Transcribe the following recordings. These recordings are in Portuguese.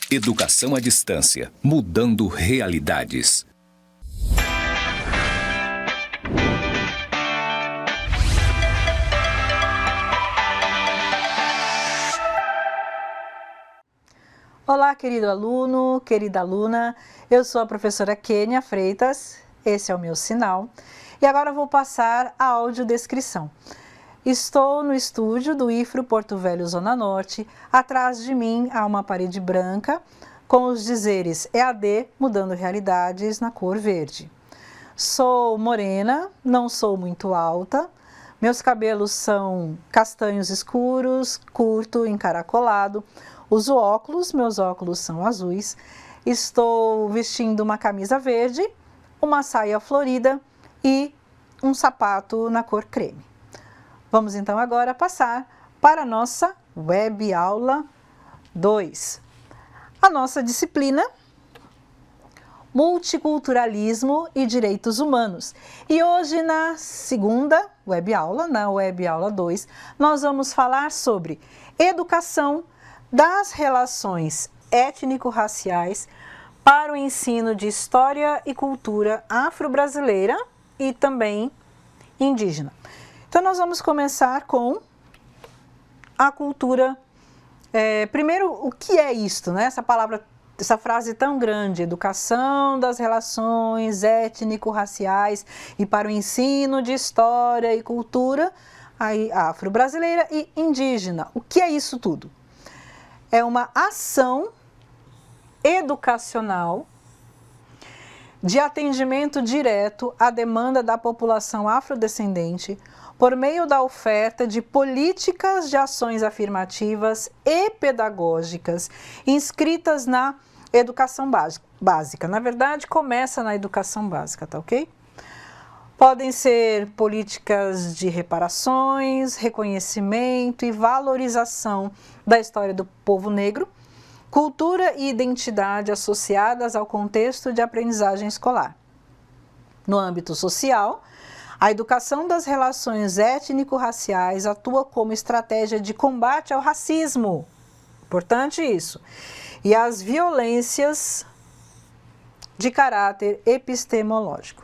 Educação à distância, mudando realidades. Olá, querido aluno, querida aluna, eu sou a professora Kênia Freitas, esse é o meu sinal, e agora vou passar a audiodescrição. Estou no estúdio do IFRO Porto Velho, Zona Norte. Atrás de mim há uma parede branca com os dizeres EAD Mudando Realidades na cor verde. Sou morena, não sou muito alta, meus cabelos são castanhos escuros, curto, encaracolado, uso óculos, meus óculos são azuis, estou vestindo uma camisa verde, uma saia florida e um sapato na cor creme. Vamos então agora passar para a nossa web aula 2. A nossa disciplina Multiculturalismo e Direitos Humanos. E hoje na segunda web aula, na web aula 2, nós vamos falar sobre educação das relações étnico-raciais para o ensino de história e cultura afro-brasileira e também indígena. Então, nós vamos começar com a cultura. Primeiro, o que é isto, né? Essa frase tão grande, educação das relações étnico-raciais e para o ensino de história e cultura afro-brasileira e indígena. O que é isso tudo? É uma ação educacional de atendimento direto à demanda da população afrodescendente por meio da oferta de políticas de ações afirmativas e pedagógicas inscritas na educação básica. Na verdade, começa na educação básica, tá ok? Podem ser políticas de reparações, reconhecimento e valorização da história do povo negro, cultura e identidade associadas ao contexto de aprendizagem escolar. No âmbito social, a educação das relações étnico-raciais atua como estratégia de combate ao racismo, importante isso, e às violências de caráter epistemológico.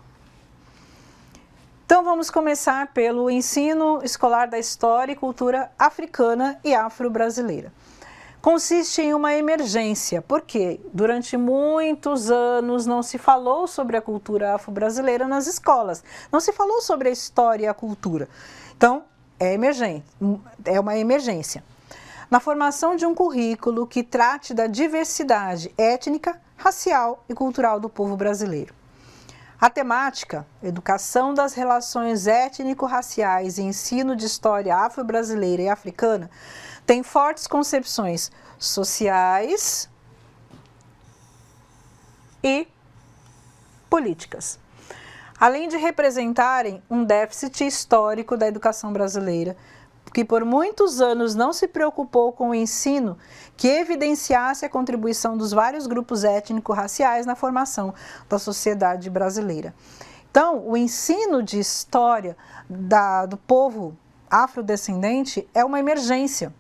Então vamos começar pelo ensino escolar da história e cultura africana e afro-brasileira. Consiste em uma emergência, porque durante muitos anos não se falou sobre a cultura afro-brasileira nas escolas, não se falou sobre a história e a cultura. Então, é uma emergência. Na formação de um currículo que trate da diversidade étnica, racial e cultural do povo brasileiro. A temática, educação das relações étnico-raciais e ensino de história afro-brasileira e africana, tem fortes concepções sociais e políticas, além de representarem um déficit histórico da educação brasileira, que por muitos anos não se preocupou com o ensino que evidenciasse a contribuição dos vários grupos étnico-raciais na formação da sociedade brasileira. Então, o ensino de história do povo afrodescendente é uma emergência.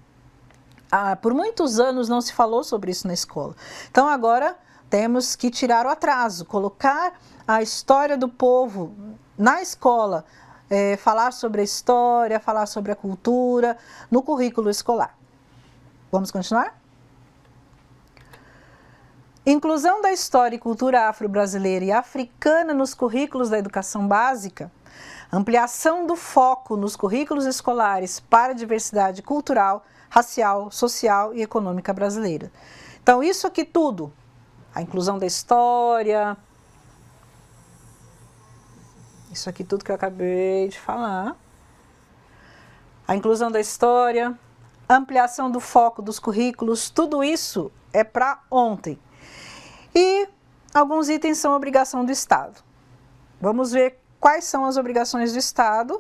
Por muitos anos não se falou sobre isso na escola. Então agora temos que tirar o atraso, colocar a história do povo na escola, falar sobre a história, falar sobre a cultura no currículo escolar. Vamos continuar? Inclusão da história e cultura afro-brasileira e africana nos currículos da educação básica, ampliação do foco nos currículos escolares para a diversidade cultural, racial, social e econômica brasileira. Então, isso aqui tudo, a inclusão da história, isso aqui tudo que eu acabei de falar, a inclusão da história, ampliação do foco dos currículos, tudo isso é para ontem. E alguns itens são obrigação do Estado. Vamos ver quais são as obrigações do Estado.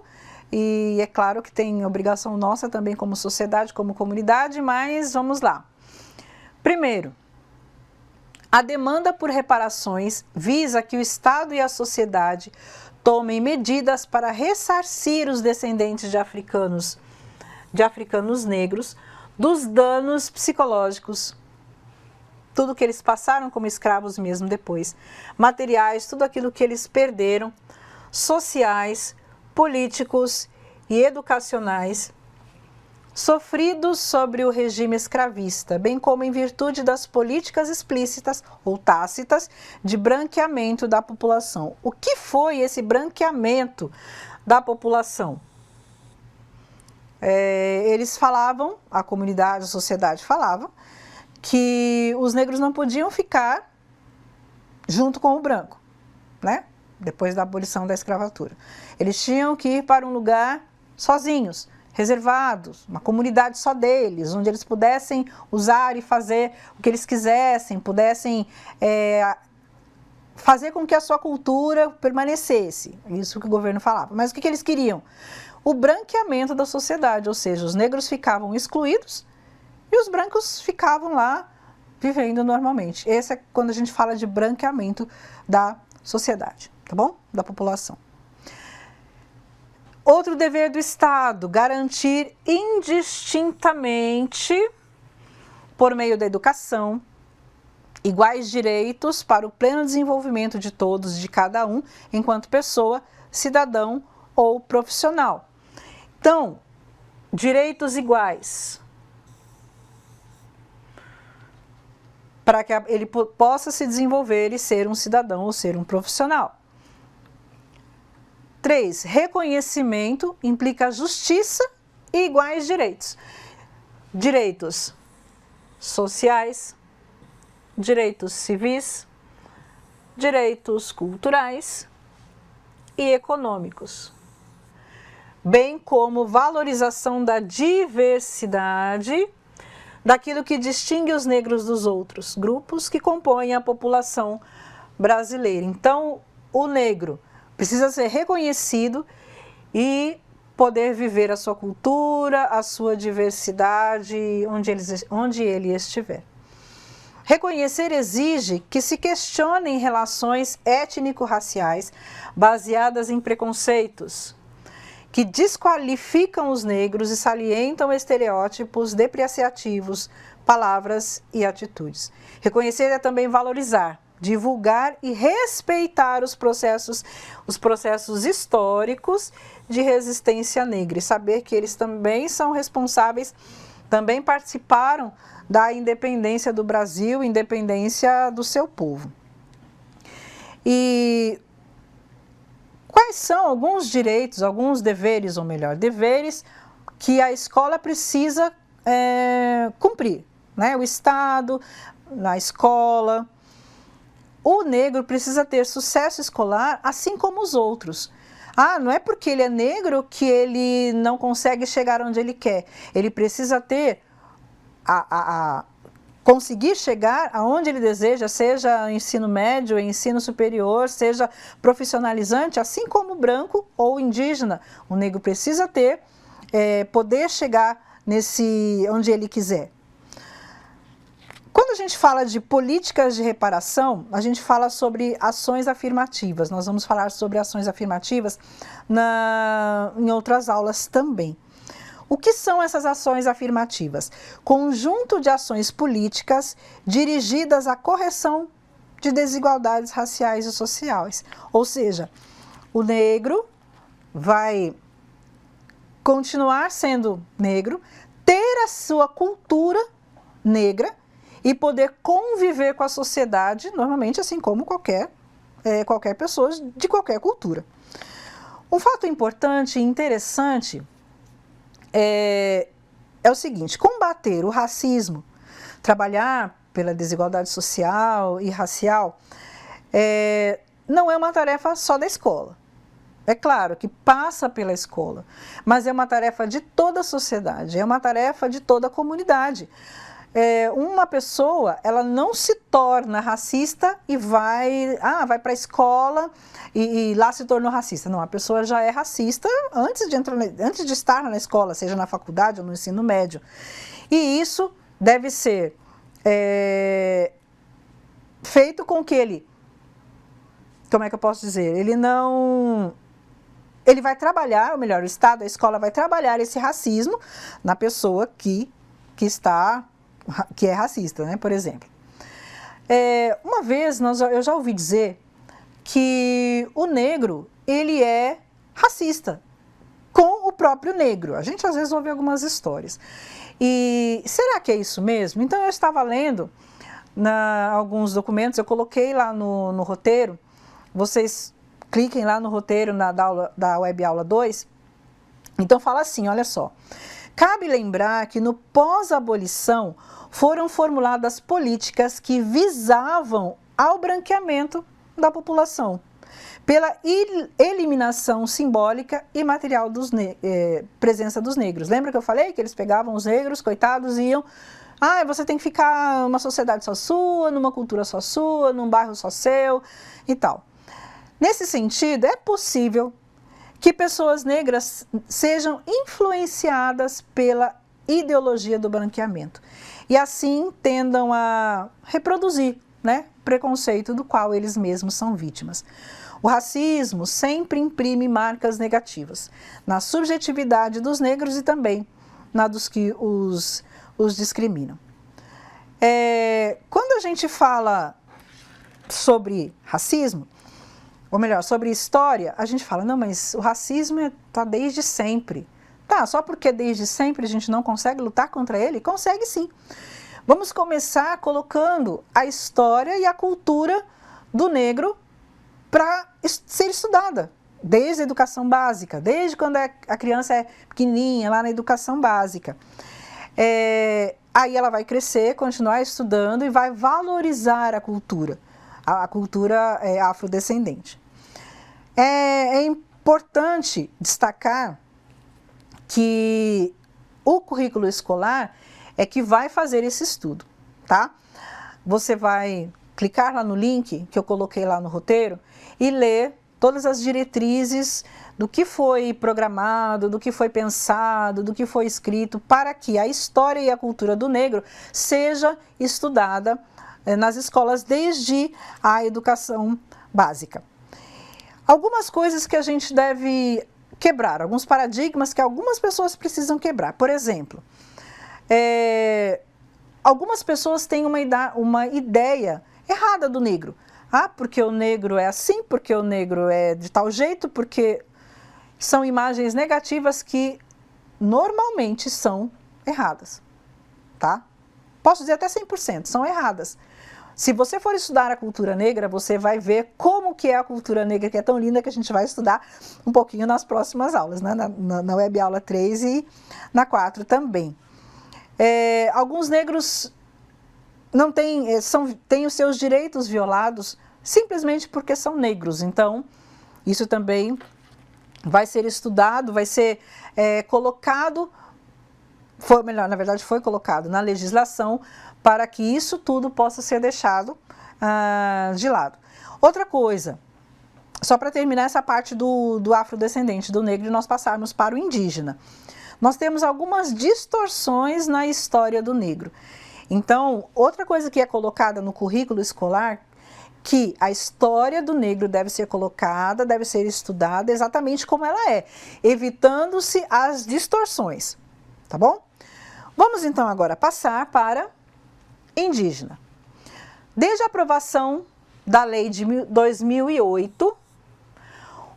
E é claro que tem obrigação nossa também como sociedade, como comunidade, mas vamos lá. Primeiro, a demanda por reparações visa que o Estado e a sociedade tomem medidas para ressarcir os descendentes de africanos negros dos danos psicológicos, tudo que eles passaram como escravos mesmo depois, materiais, tudo aquilo que eles perderam, sociais, políticos e educacionais, sofridos sobre o regime escravista, bem como em virtude das políticas explícitas ou tácitas de branqueamento da população. O que foi esse branqueamento da população? Eles falavam, a comunidade, a sociedade falava, que os negros não podiam ficar junto com o branco, né? Depois da abolição da escravatura. Eles tinham que ir para um lugar sozinhos, reservados, uma comunidade só deles, onde eles pudessem usar e fazer o que eles quisessem, pudessem fazer com que a sua cultura permanecesse. Isso que o governo falava. Mas o que eles queriam? O branqueamento da sociedade, ou seja, os negros ficavam excluídos e os brancos ficavam lá vivendo normalmente. Esse é quando a gente fala de branqueamento da sociedade, tá bom? Da população. Outro dever do Estado, garantir indistintamente, por meio da educação, iguais direitos para o pleno desenvolvimento de todos, de cada um, enquanto pessoa, cidadão ou profissional. Então, direitos iguais, para que ele possa se desenvolver e ser um cidadão ou ser um profissional. 3. Reconhecimento implica justiça e iguais direitos. Direitos sociais, direitos civis, direitos culturais e econômicos, bem como valorização da diversidade, daquilo que distingue os negros dos outros grupos que compõem a população brasileira. Então, o negro precisa ser reconhecido e poder viver a sua cultura, a sua diversidade, onde ele estiver. Reconhecer exige que se questionem relações étnico-raciais baseadas em preconceitos, que desqualificam os negros e salientam estereótipos depreciativos, palavras e atitudes. Reconhecer é também valorizar, divulgar e respeitar os processos históricos de resistência negra e saber que eles também são responsáveis, também participaram da independência do Brasil, independência do seu povo. E quais são alguns direitos, alguns deveres, ou melhor, deveres que a escola precisa cumprir, né? O Estado, na escola. O negro precisa ter sucesso escolar, assim como os outros. Não é porque ele é negro que ele não consegue chegar onde ele quer. Ele precisa ter conseguir chegar aonde ele deseja, seja ensino médio, ensino superior, seja profissionalizante, assim como o branco ou indígena. O negro precisa ter, poder chegar onde ele quiser. Quando a gente fala de políticas de reparação, a gente fala sobre ações afirmativas. Nós vamos falar sobre ações afirmativas em outras aulas também. O que são essas ações afirmativas? Conjunto de ações políticas dirigidas à correção de desigualdades raciais e sociais. Ou seja, o negro vai continuar sendo negro, ter a sua cultura negra e poder conviver com a sociedade, normalmente assim como qualquer pessoa de qualquer cultura. Um fato importante e interessante é o seguinte: combater o racismo, trabalhar pela desigualdade social e racial, não é uma tarefa só da escola. É claro que passa pela escola, mas é uma tarefa de toda a sociedade, é uma tarefa de toda a comunidade. Uma pessoa, ela não se torna racista e vai para a escola e lá se tornou racista. Não, a pessoa já é racista antes de estar na escola, seja na faculdade ou no ensino médio. E isso deve ser feito com que ele, como é que eu posso dizer? Ele vai trabalhar, ou melhor, o Estado, a escola vai trabalhar esse racismo na pessoa que é racista, né, por exemplo. Uma vez eu já ouvi dizer que o negro, ele é racista com o próprio negro. A gente às vezes ouve algumas histórias. E será que é isso mesmo? Então eu estava lendo alguns documentos, eu coloquei lá no roteiro, vocês cliquem lá no roteiro da web aula 2, então fala assim, olha só, cabe lembrar que no pós-abolição foram formuladas políticas que visavam ao branqueamento da população, pela eliminação simbólica e material presença dos negros. Lembra que eu falei que eles pegavam os negros, coitados, e iam... você tem que ficar numa sociedade só sua, numa cultura só sua, num bairro só seu e tal. Nesse sentido, é possível que pessoas negras sejam influenciadas pela ideologia do branqueamento e assim tendam a reproduzir, né, preconceito do qual eles mesmos são vítimas. O racismo sempre imprime marcas negativas na subjetividade dos negros e também na dos que os discriminam. Quando a gente fala sobre racismo, ou melhor, sobre história, a gente fala, não, mas o racismo está desde sempre. Tá, só porque desde sempre a gente não consegue lutar contra ele? Consegue sim. Vamos começar colocando a história e a cultura do negro para ser estudada, desde a educação básica, desde quando a criança é pequenininha, lá na educação básica. Aí ela vai crescer, continuar estudando e vai valorizar a cultura afrodescendente. É importante destacar que o currículo escolar é que vai fazer esse estudo, tá? Você vai clicar lá no link que eu coloquei lá no roteiro e ler todas as diretrizes do que foi programado, do que foi pensado, do que foi escrito para que a história e a cultura do negro seja estudada nas escolas desde a educação básica. Algumas coisas que a gente deve quebrar, alguns paradigmas que algumas pessoas precisam quebrar. Por exemplo, algumas pessoas têm uma ideia errada do negro. Porque o negro é assim, porque o negro é de tal jeito, porque são imagens negativas que normalmente são erradas, tá? Posso dizer até 100%, são erradas. Se você for estudar a cultura negra, você vai ver como que é a cultura negra, que é tão linda, que a gente vai estudar um pouquinho nas próximas aulas, né? na web aula 3 e na 4 também. Alguns negros não têm os seus direitos violados simplesmente porque são negros. Então, isso também vai ser estudado, vai ser colocado, na verdade foi colocado na legislação para que isso tudo possa ser deixado de lado. Outra coisa, só para terminar essa parte do afrodescendente, do negro, e nós passarmos para o indígena. Nós temos algumas distorções na história do negro. Então, outra coisa que é colocada no currículo escolar, que a história do negro deve ser colocada, deve ser estudada exatamente como ela é, evitando-se as distorções, tá bom? Vamos então agora passar para indígena. Desde a aprovação da lei de 2008,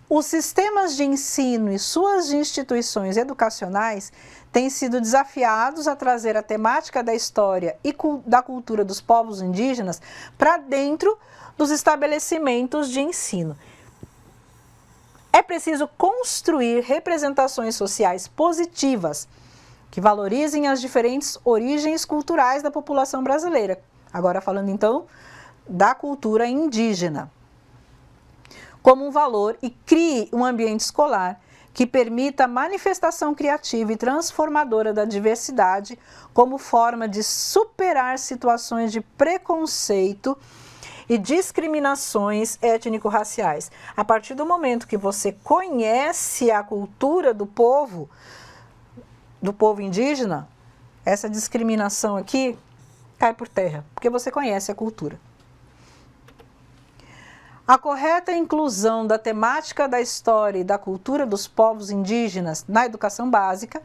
os sistemas de ensino e suas instituições educacionais têm sido desafiados a trazer a temática da história e da cultura dos povos indígenas para dentro dos estabelecimentos de ensino. É preciso construir representações sociais positivas que valorizem as diferentes origens culturais da população brasileira. Agora falando então da cultura indígena, como um valor, e crie um ambiente escolar que permita a manifestação criativa e transformadora da diversidade como forma de superar situações de preconceito e discriminações étnico-raciais. A partir do momento que você conhece a cultura do povo indígena, essa discriminação aqui cai por terra, porque você conhece a cultura. A correta inclusão da temática da história e da cultura dos povos indígenas na educação básica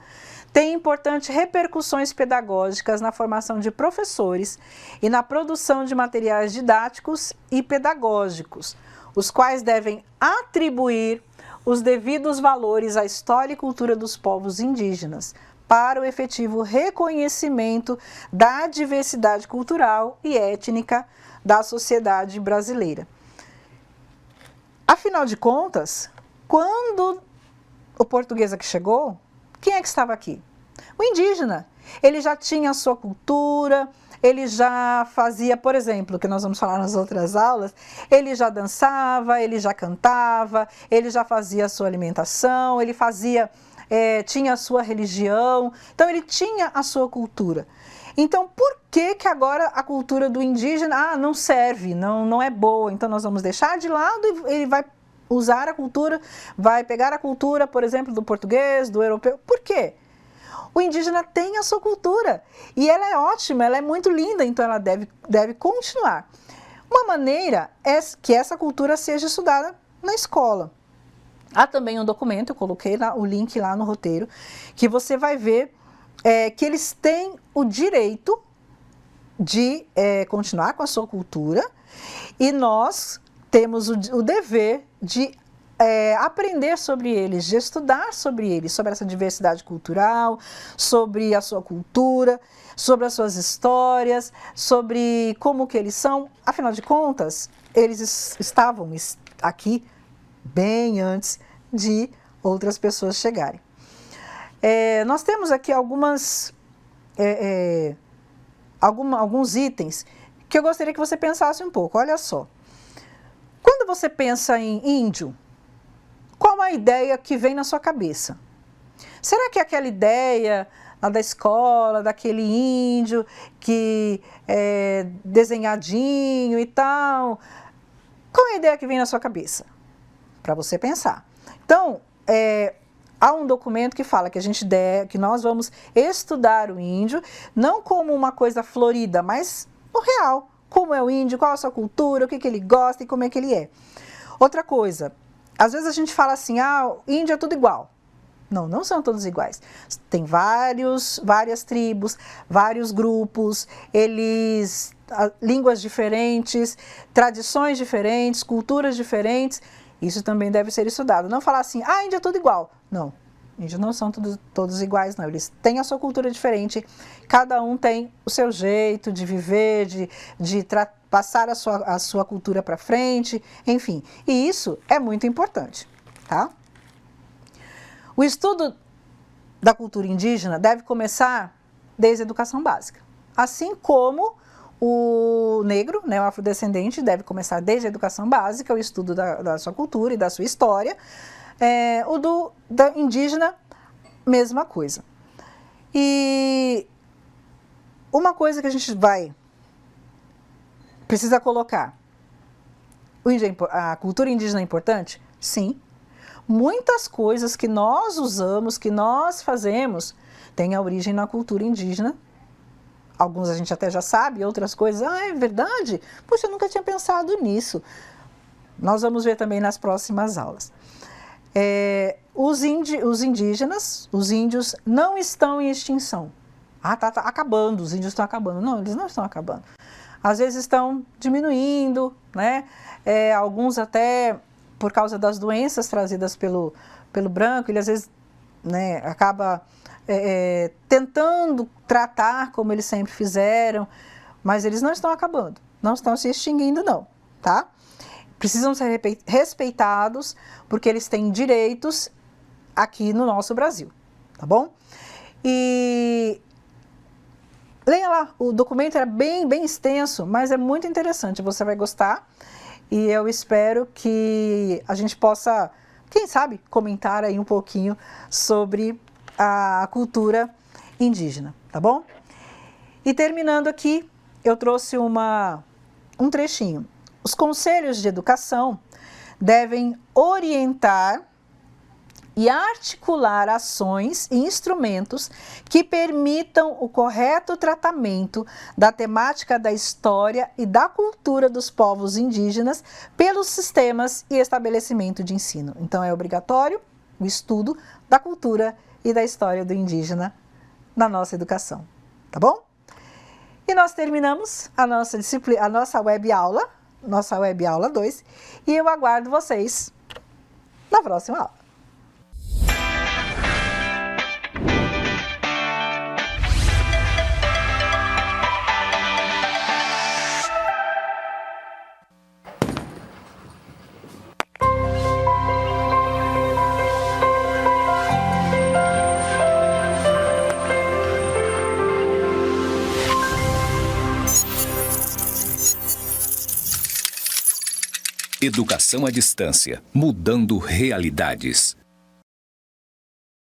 tem importantes repercussões pedagógicas na formação de professores e na produção de materiais didáticos e pedagógicos, os quais devem atribuir os devidos valores à história e cultura dos povos indígenas, para o efetivo reconhecimento da diversidade cultural e étnica da sociedade brasileira. Afinal de contas, quando o português aqui chegou, quem é que estava aqui? O indígena. Ele já tinha a sua cultura, ele já fazia, por exemplo, que nós vamos falar nas outras aulas, ele já dançava, ele já cantava, ele já fazia a sua alimentação, ele tinha a sua religião, então ele tinha a sua cultura. Então, por que agora a cultura do indígena não serve, não é boa, então nós vamos deixar de lado e ele vai usar a cultura, vai pegar a cultura, por exemplo, do português, do europeu. Por quê? O indígena tem a sua cultura e ela é ótima, ela é muito linda, então ela deve continuar. Uma maneira é que essa cultura seja estudada na escola. Há também um documento, eu coloquei o link lá no roteiro, que você vai ver que eles têm o direito de continuar com a sua cultura e nós temos o dever de aprender sobre eles, de estudar sobre eles, sobre essa diversidade cultural, sobre a sua cultura, sobre as suas histórias, sobre como que eles são. Afinal de contas, eles estavam aqui bem antes de outras pessoas chegarem. Nós temos aqui alguns itens que eu gostaria que você pensasse um pouco. Olha só. Quando você pensa em índio, qual a ideia que vem na sua cabeça? Será que é aquela ideia lá da escola, daquele índio que é desenhadinho e tal? Qual é a ideia que vem na sua cabeça? Para você pensar. Então, há um documento que fala que nós vamos estudar o índio, não como uma coisa florida, mas o real. Como é o índio, qual a sua cultura, o que ele gosta e como é que ele é. Outra coisa, às vezes a gente fala assim, o índio é tudo igual. Não são todos iguais. Tem várias tribos, vários grupos, línguas diferentes, tradições diferentes, culturas diferentes. Isso também deve ser estudado. Não falar assim, índio é tudo igual. Não, índios não são todos iguais, não. Eles têm a sua cultura diferente, cada um tem o seu jeito de viver, de passar a sua cultura para frente, enfim. E isso é muito importante, tá? O estudo da cultura indígena deve começar desde a educação básica. Assim como o negro, o afrodescendente, deve começar desde a educação básica, o estudo da sua cultura e da sua história. Da indígena, mesma coisa. E uma coisa que a gente precisa colocar, a cultura indígena é importante? Sim. Muitas coisas que nós usamos, que nós fazemos, têm a origem na cultura indígena. Alguns a gente até já sabe, outras coisas, é verdade? Puxa, eu nunca tinha pensado nisso. Nós vamos ver também nas próximas aulas. Os indígenas, os índios, não estão em extinção. Tá acabando, os índios estão acabando. Não, eles não estão acabando. Às vezes estão diminuindo, né? Alguns até por causa das doenças trazidas pelo branco, ele às vezes, né, acaba tentando tratar como eles sempre fizeram, mas eles não estão acabando, não estão se extinguindo não, tá? Precisam ser respeitados porque eles têm direitos aqui no nosso Brasil, tá bom? E leia lá, o documento é bem extenso, mas é muito interessante, você vai gostar. E eu espero que a gente possa, quem sabe, comentar aí um pouquinho sobre a cultura indígena, tá bom? E terminando aqui, eu trouxe um trechinho. Os conselhos de educação devem orientar e articular ações e instrumentos que permitam o correto tratamento da temática da história e da cultura dos povos indígenas pelos sistemas e estabelecimento de ensino. Então, é obrigatório o estudo da cultura e da história do indígena na nossa educação, tá bom? E nós terminamos a nossa disciplina, a nossa web aula 2, e eu aguardo vocês na próxima aula. Educação à distância, mudando realidades.